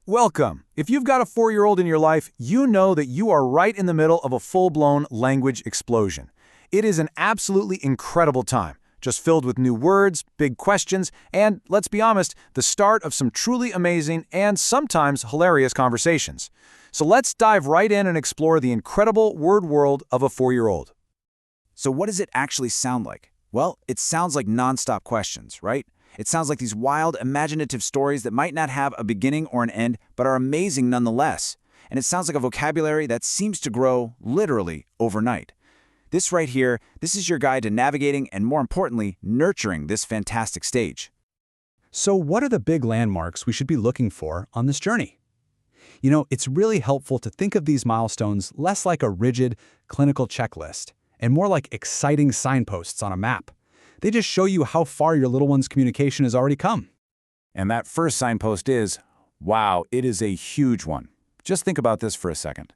Welcome! If you've got a 4-year-old in your life, you know that you are right in the middle of a full-blown language explosion. It is an absolutely incredible time, just filled with new words, big questions, and, let's be honest, the start of some truly amazing and sometimes hilarious conversations. So let's dive right in and explore the incredible word world of a 4-year-old. So what does it actually sound like? Well, it sounds like nonstop questions, right? It sounds like these wild, imaginative stories that might not have a beginning or an end, but are amazing nonetheless. And it sounds like a vocabulary that seems to grow, literally, overnight. This right here, this is your guide to navigating and, more importantly, nurturing this fantastic stage. So what are the big landmarks we should be looking for on this journey? It's really helpful to think of these milestones less like a rigid, clinical checklist, and more like exciting signposts on a map. They just show you how far your little one's communication has already come. And that first signpost is, wow, it is a huge one. Just think about this for a second.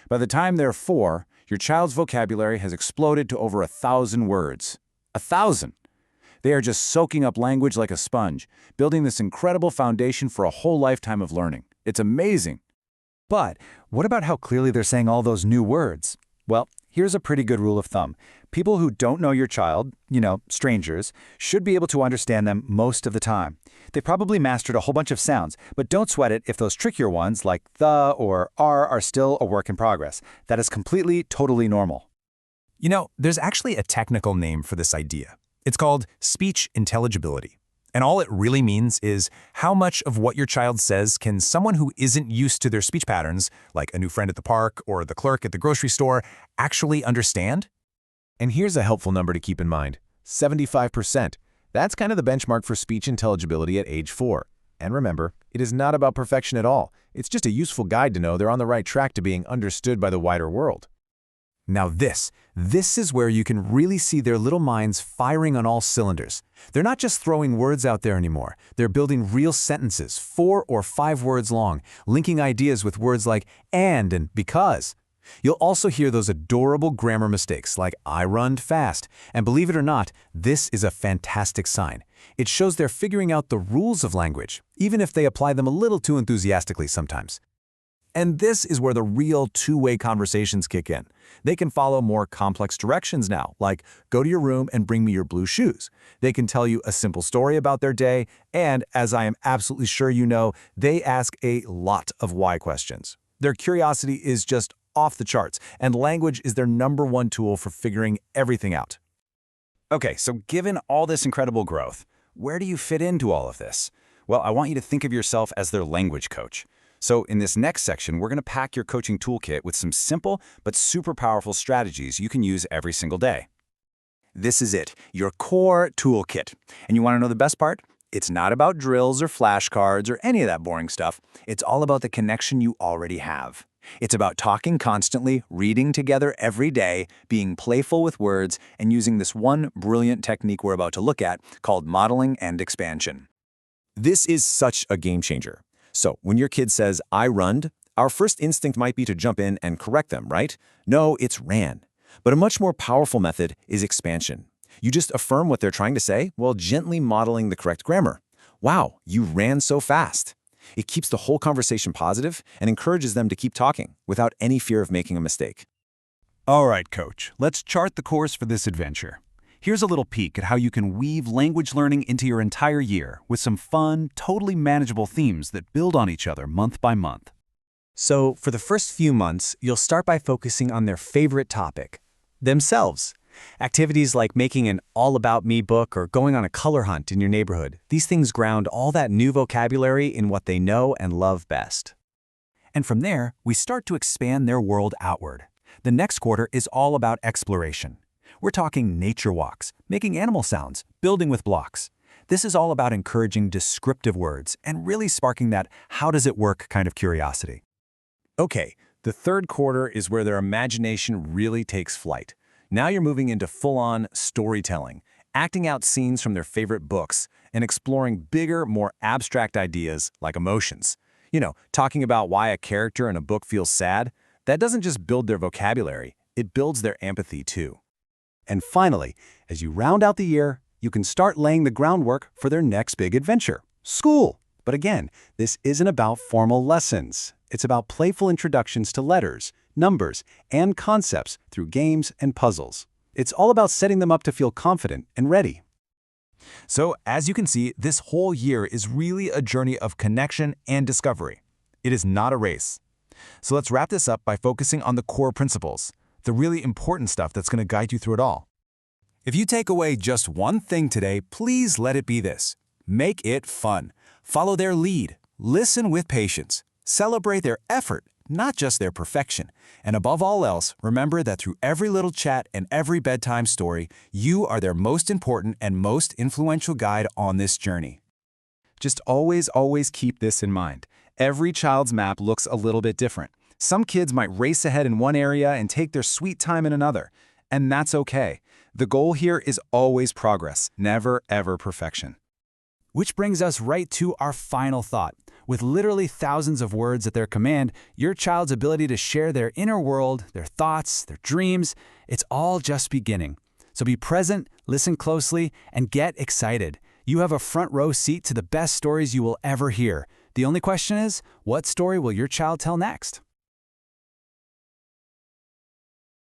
By the time they're 4, your child's vocabulary has exploded to over 1,000 words. 1,000! They are just soaking up language like a sponge, building this incredible foundation for a whole lifetime of learning. It's amazing. But what about how clearly they're saying all those new words? Well, here's a pretty good rule of thumb. People who don't know your child, strangers, should be able to understand them most of the time. They probably mastered a whole bunch of sounds, but don't sweat it if those trickier ones like the or are still a work in progress. That is completely, totally normal. There's actually a technical name for this idea. It's called speech intelligibility. And all it really means is how much of what your child says can someone who isn't used to their speech patterns, like a new friend at the park or the clerk at the grocery store, actually understand? And here's a helpful number to keep in mind, 75%. That's kind of the benchmark for speech intelligibility at age 4. And remember, it is not about perfection at all. It's just a useful guide to know they're on the right track to being understood by the wider world. Now this is where you can really see their little minds firing on all cylinders. They're not just throwing words out there anymore. They're building real sentences, 4 or 5 words long, linking ideas with words like and because. You'll also hear those adorable grammar mistakes like I runned fast. And believe it or not, this is a fantastic sign. It shows they're figuring out the rules of language, even if they apply them a little too enthusiastically sometimes. And this is where the real two-way conversations kick in. They can follow more complex directions now, like go to your room and bring me your blue shoes. They can tell you a simple story about their day, and as I am absolutely sure you know, they ask a lot of why questions. Their curiosity is just off the charts, and language is their #1 tool for figuring everything out. Okay, so given all this incredible growth, where do you fit into all of this? Well, I want you to think of yourself as their language coach. So in this next section, we're going to pack your coaching toolkit with some simple but super powerful strategies you can use every single day. This is it, your core toolkit. And you want to know the best part? It's not about drills or flashcards or any of that boring stuff. It's all about the connection you already have. It's about talking constantly, reading together every day, being playful with words, and using this one brilliant technique we're about to look at called modeling and expansion. This is such a game changer. So when your kid says, I runned, our first instinct might be to jump in and correct them, right? No, it's ran. But a much more powerful method is expansion. You just affirm what they're trying to say while gently modeling the correct grammar. Wow, you ran so fast. It keeps the whole conversation positive and encourages them to keep talking without any fear of making a mistake. All right, Coach, let's chart the course for this adventure. Here's a little peek at how you can weave language learning into your entire year with some fun, totally manageable themes that build on each other month by month. So for the first few months, you'll start by focusing on their favorite topic, themselves. Activities like making an all-about-me book or going on a color hunt in your neighborhood, these things ground all that new vocabulary in what they know and love best. And from there, we start to expand their world outward. The next quarter is all about exploration. We're talking nature walks, making animal sounds, building with blocks. This is all about encouraging descriptive words and really sparking that how does it work kind of curiosity. Okay, the third quarter is where their imagination really takes flight. Now you're moving into full-on storytelling, acting out scenes from their favorite books, and exploring bigger, more abstract ideas like emotions. Talking about why a character in a book feels sad, that doesn't just build their vocabulary, it builds their empathy too. And finally, as you round out the year, you can start laying the groundwork for their next big adventure, school. But again, this isn't about formal lessons. It's about playful introductions to letters, numbers, and concepts through games and puzzles. It's all about setting them up to feel confident and ready. So, as you can see, this whole year is really a journey of connection and discovery. It is not a race. So let's wrap this up by focusing on the core principles, the really important stuff that's going to guide you through it all. If you take away just one thing today, please let it be this. Make it fun. Follow their lead. Listen with patience. Celebrate their effort, not just their perfection. And above all else, remember that through every little chat and every bedtime story, you are their most important and most influential guide on this journey. Just always keep this in mind. Every child's map looks a little bit different. Some kids might race ahead in one area and take their sweet time in another. And that's okay. The goal here is always progress, never ever perfection. Which brings us right to our final thought. With literally thousands of words at their command, your child's ability to share their inner world, their thoughts, their dreams, it's all just beginning. So be present, listen closely, and get excited. You have a front row seat to the best stories you will ever hear. The only question is, what story will your child tell next?